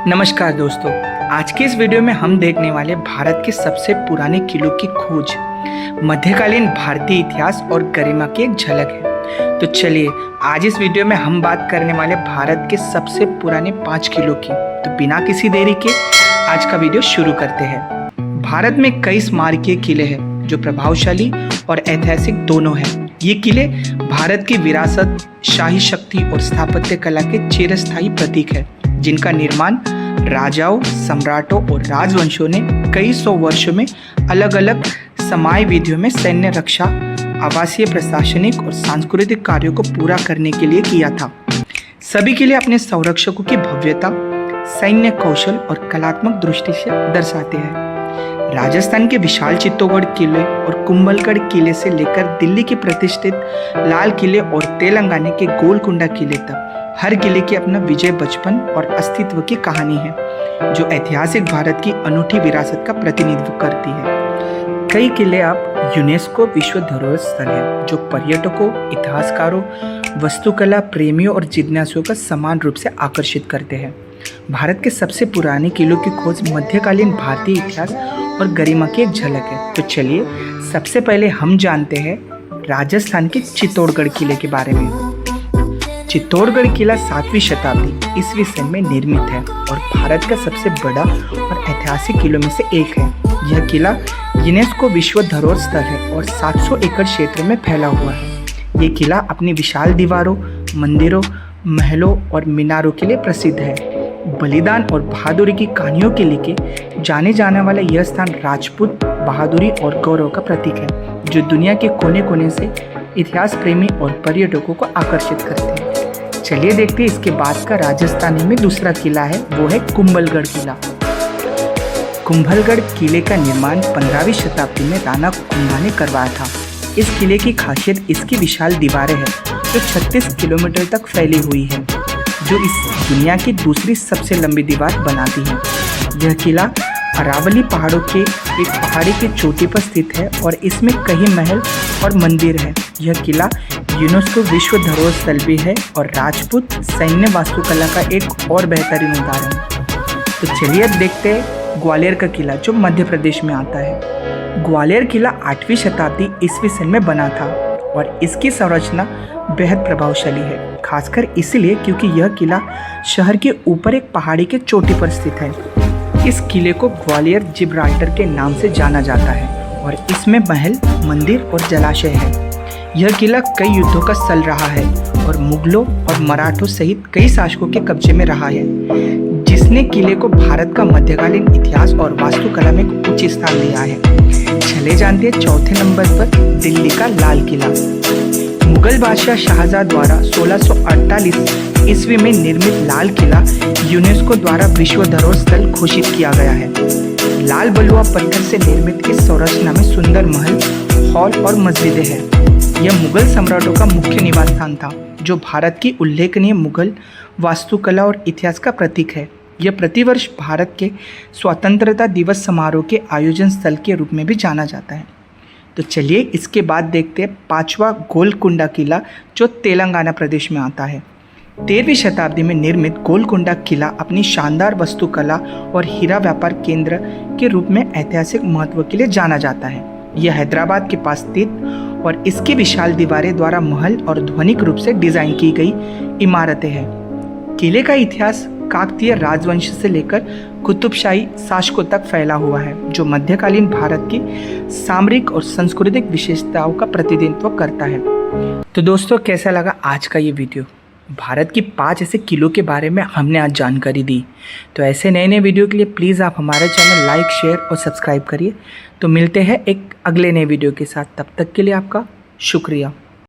नमस्कार दोस्तों, आज के इस वीडियो में हम देखने वाले भारत के सबसे पुराने किलों की खोज, मध्यकालीन भारतीय इतिहास और गरिमा की एक झलक है। तो चलिए आज इस वीडियो में हम बात करने वाले भारत के सबसे पुराने 5 किलों की। तो बिना किसी देरी के आज का वीडियो शुरू करते हैं। भारत में कई स्मारकीय किले हैं जो प्रभावशाली और ऐतिहासिक दोनों हैं। ये किले भारत की विरासत, शाही शक्ति और स्थापत्य कला के चिरस्थायी प्रतीक है, जिनका निर्माण राजाओं, सम्राटों और राजवंशों ने कई सौ वर्षों में अलग अलग समय विधियों में सैन्य रक्षा, आवासीय, प्रशासनिक और सांस्कृतिक कार्यों को पूरा करने के लिए किया था। सभी किले अपने संरक्षकों की भव्यता, सैन्य कौशल और कलात्मक दृष्टि से दर्शाते हैं। राजस्थान के विशाल चित्तौड़गढ़ किले और कुंभलगढ़ किले से लेकर दिल्ली के प्रतिष्ठित लाल किले और तेलंगाना के गोलकुंडा किले तक हर किले की अपना विजय, बचपन और अस्तित्व की कहानी है, जो ऐतिहासिक भारत की अनूठी विरासत का प्रतिनिधित्व करती है। कई किले अब यूनेस्को विश्व धरोहर स्थल है, जो पर्यटकों, इतिहासकारों, वास्तुकला प्रेमियों और जिज्ञासुओं का समान रूप से आकर्षित करते हैं। भारत के सबसे पुराने किलों की खोज मध्यकालीन भारतीय इतिहास और गरिमा की एक झलक है। तो चलिए सबसे पहले हम जानते हैं राजस्थान के चित्तौड़गढ़ किले के बारे में। चित्तौड़गढ़ किला 7वीं शताब्दी ईस्वी सन में निर्मित है और भारत का सबसे बड़ा और ऐतिहासिक किलों में से एक है। यह किला यूनेस्को विश्व धरोहर स्थल है और 700 एकड़ क्षेत्र में फैला हुआ है। ये किला अपनी विशाल दीवारों, मंदिरों, महलों और मीनारों के लिए प्रसिद्ध है। बलिदान और बहादुरी की कहानियों के लिए जाने जाने वाला यह स्थान राजपूत बहादुरी और गौरव का प्रतीक है, जो दुनिया के कोने कोने से इतिहास प्रेमी और पर्यटकों को आकर्षित करते हैं। चलिए देखते हैं इसके बाद का राजस्थान में दूसरा किला है, वो है कुंभलगढ़ किला। कुंभलगढ़ किले का निर्माण 15वीं शताब्दी में राणा कुंभा ने करवाया था। इस किले की खासियत इसकी विशाल दीवारें हैं, जो 36 किलोमीटर तक फैली हुई है, जो इस दुनिया की दूसरी सबसे लंबी दीवार बनाती है। यह किला अरावली पहाड़ों के एक पहाड़ी की चोटी पर स्थित है और इसमें कई महल और मंदिर है। यह किला यूनेस्को विश्व धरोहर स्थल भी है और राजपूत सैन्य वास्तुकला का एक और बेहतरीन उदाहरण है। तो चलिए अब देखते हैं ग्वालियर का किला, जो मध्य प्रदेश में आता है। ग्वालियर किला 8वीं शताब्दी ईस्वी सन में बना था और इसकी संरचना बेहद प्रभावशाली है, खासकर इसलिए क्योंकि यह किला शहर के ऊपर एक पहाड़ी के चोटी पर स्थित है। इस किले को ग्वालियर जिब्राल्टर के नाम से जाना जाता है और इसमें महल, मंदिर और जलाशय है। यह किला कई युद्धों का स्थल रहा है और मुगलों और मराठों सहित कई शासकों के कब्जे में रहा है, जिसने किले को भारत का मध्यकालीन इतिहास और वास्तुकला में एक उच्च स्थान दिया है। चले जानते हैं चौथे नंबर पर दिल्ली का लाल किला। मुगल बादशाह शाहजहां द्वारा 1648 ईस्वी में निर्मित लाल किला यूनेस्को द्वारा विश्व धरोहर स्थल घोषित किया गया है। लाल बलुआ पत्थर से निर्मित इस संरचना में सुंदर महल, हॉल और मस्जिदें हैं। यह मुगल सम्राटों का मुख्य निवास स्थान था, जो भारत की उल्लेखनीय मुगल वास्तुकला और इतिहास का प्रतीक है। यह प्रतिवर्ष भारत के स्वतंत्रता दिवस समारोह के आयोजन स्थल के रूप में भी जाना जाता है। तो चलिए इसके बाद देखते हैं 5वां गोलकुंडा किला, जो तेलंगाना प्रदेश में आता है। 13वीं शताब्दी में निर्मित गोलकुंडा किला अपनी शानदार वास्तुकला और हीरा व्यापार केंद्र के रूप में ऐतिहासिक महत्व के लिए जाना जाता है। यह हैदराबाद के पास स्थित और इसकी विशाल दीवारें द्वारा महल और ध्वनिक रूप से डिजाइन की गई इमारतें हैं। किले का इतिहास काकतीय राजवंश से लेकर कुतुबशाही शासकों तक फैला हुआ है, जो मध्यकालीन भारत की सामरिक और सांस्कृतिक विशेषताओं का प्रतिनिधित्व करता है। तो दोस्तों, कैसा लगा आज का ये वीडियो? भारत की 5 ऐसे किलों के बारे में हमने आज जानकारी दी। तो ऐसे नए नए वीडियो के लिए प्लीज़ आप हमारे चैनल लाइक, शेयर और सब्सक्राइब करिए। तो मिलते हैं एक अगले नए वीडियो के साथ। तब तक के लिए आपका शुक्रिया।